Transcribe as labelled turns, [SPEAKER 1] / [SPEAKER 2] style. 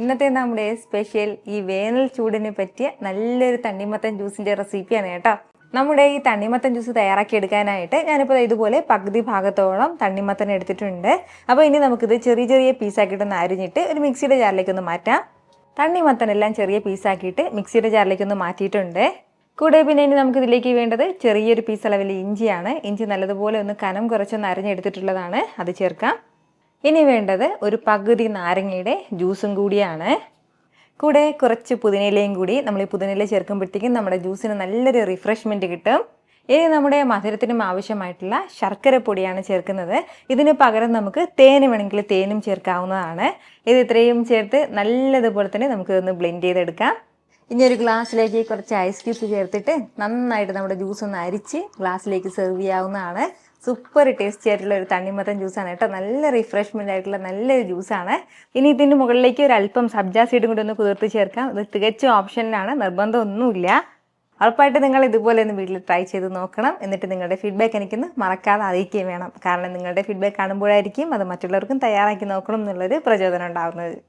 [SPEAKER 1] ഇന്നത്തെ നമ്മുടെ സ്പെഷ്യൽ ഈ വേനൽ ചൂടിന് പറ്റിയ നല്ലൊരു തണ്ണിമത്തൻ ജ്യൂസിൻ്റെ റെസിപ്പിയാണ് കേട്ടോ. നമ്മുടെ ഈ തണ്ണിമത്തൻ ജ്യൂസ് തയ്യാറാക്കി എടുക്കാനായിട്ട് ഞാനിപ്പോൾ ഇതുപോലെ പകുതി ഭാഗത്തോളം തണ്ണിമത്തൻ എടുത്തിട്ടുണ്ട്. അപ്പോൾ ഇനി നമുക്കിത് ചെറിയ ചെറിയ പീസാക്കിയിട്ടൊന്ന് അരിഞ്ഞിട്ട് ഒരു മിക്സിയുടെ ജാറിലേക്കൊന്ന് മാറ്റാം. തണ്ണിമത്തനെല്ലാം ചെറിയ പീസാക്കിയിട്ട് മിക്സിയുടെ ജാറിലേക്കൊന്ന് മാറ്റിയിട്ടുണ്ട്. കൂടെ പിന്നെ ഇനി നമുക്കിതിലേക്ക് വേണ്ടത് ചെറിയൊരു പീസ് അളവിൽ ഇഞ്ചിയാണ്. ഇഞ്ചി നല്ലതുപോലെ ഒന്ന് കനം കുറച്ചൊന്ന് അരിഞ്ഞെടുത്തിട്ടുള്ളതാണ്, അത് ചേർക്കാം. ഇനി വേണ്ടത് ഒരു പകുതി നാരങ്ങയുടെ ജ്യൂസും കൂടിയാണ്. കൂടെ കുറച്ച് പുതിനയിലയും കൂടി. നമ്മൾ ഈ പുതിനയില ചേർക്കുമ്പോഴത്തേക്കും നമ്മുടെ ജ്യൂസിന് നല്ലൊരു റിഫ്രഷ്മെൻറ്റ് കിട്ടും. ഇനി നമ്മുടെ മധുരത്തിനും ആവശ്യമായിട്ടുള്ള ശർക്കര പൊടിയാണ് ചേർക്കുന്നത്. ഇതിന് പകരം നമുക്ക് തേന് വേണമെങ്കിൽ തേനും ചേർക്കാവുന്നതാണ്. ഇത് ഇത്രയും ചേർത്ത് നല്ലതുപോലെ തന്നെ നമുക്കിതൊന്ന് ബ്ലെൻഡ് ചെയ്തെടുക്കാം. ഇനി ഒരു ഗ്ലാസ്സിലേക്ക് കുറച്ച് ഐസ് ക്യൂബ്സ് ചേർത്തിട്ട് നന്നായിട്ട് നമ്മുടെ ജ്യൂസ് ഒന്ന് അരിച്ച് ഗ്ലാസ്സിലേക്ക് സെർവ് ചെയ്യാവുന്നതാണ്. സൂപ്പർ ടേസ്റ്റി ആയിട്ടുള്ള ഒരു തണ്ണിമത്തൻ ജ്യൂസാണ് കേട്ടോ. നല്ല റിഫ്രഷ്മെൻ്റ് ആയിട്ടുള്ള നല്ലൊരു ജ്യൂസാണ്. ഇനി ഇതിൻ്റെ മുകളിലേക്ക് ഒരു അല്പം സബ്ജാ സീഡും കൂടി ഒന്ന് കുതിർത്ത് ചേർക്കാം. ഇത് തികച്ചും ഓപ്ഷനിലാണ്, നിർബന്ധമൊന്നുമില്ല. ഉറപ്പായിട്ട് നിങ്ങൾ ഇതുപോലെ ഒന്ന് വീട്ടിൽ ട്രൈ ചെയ്ത് നോക്കണം. എന്നിട്ട് നിങ്ങളുടെ ഫീഡ്ബാക്ക് എനിക്കൊന്ന് മറക്കാതെ അറിയിക്കുകയും വേണം. കാരണം നിങ്ങളുടെ ഫീഡ്ബാക്ക് കാണുമ്പോഴായിരിക്കും അത് മറ്റുള്ളവർക്കും തയ്യാറാക്കി നോക്കണം എന്നുള്ളൊരു പ്രചോദനം ഉണ്ടാകുന്നത്.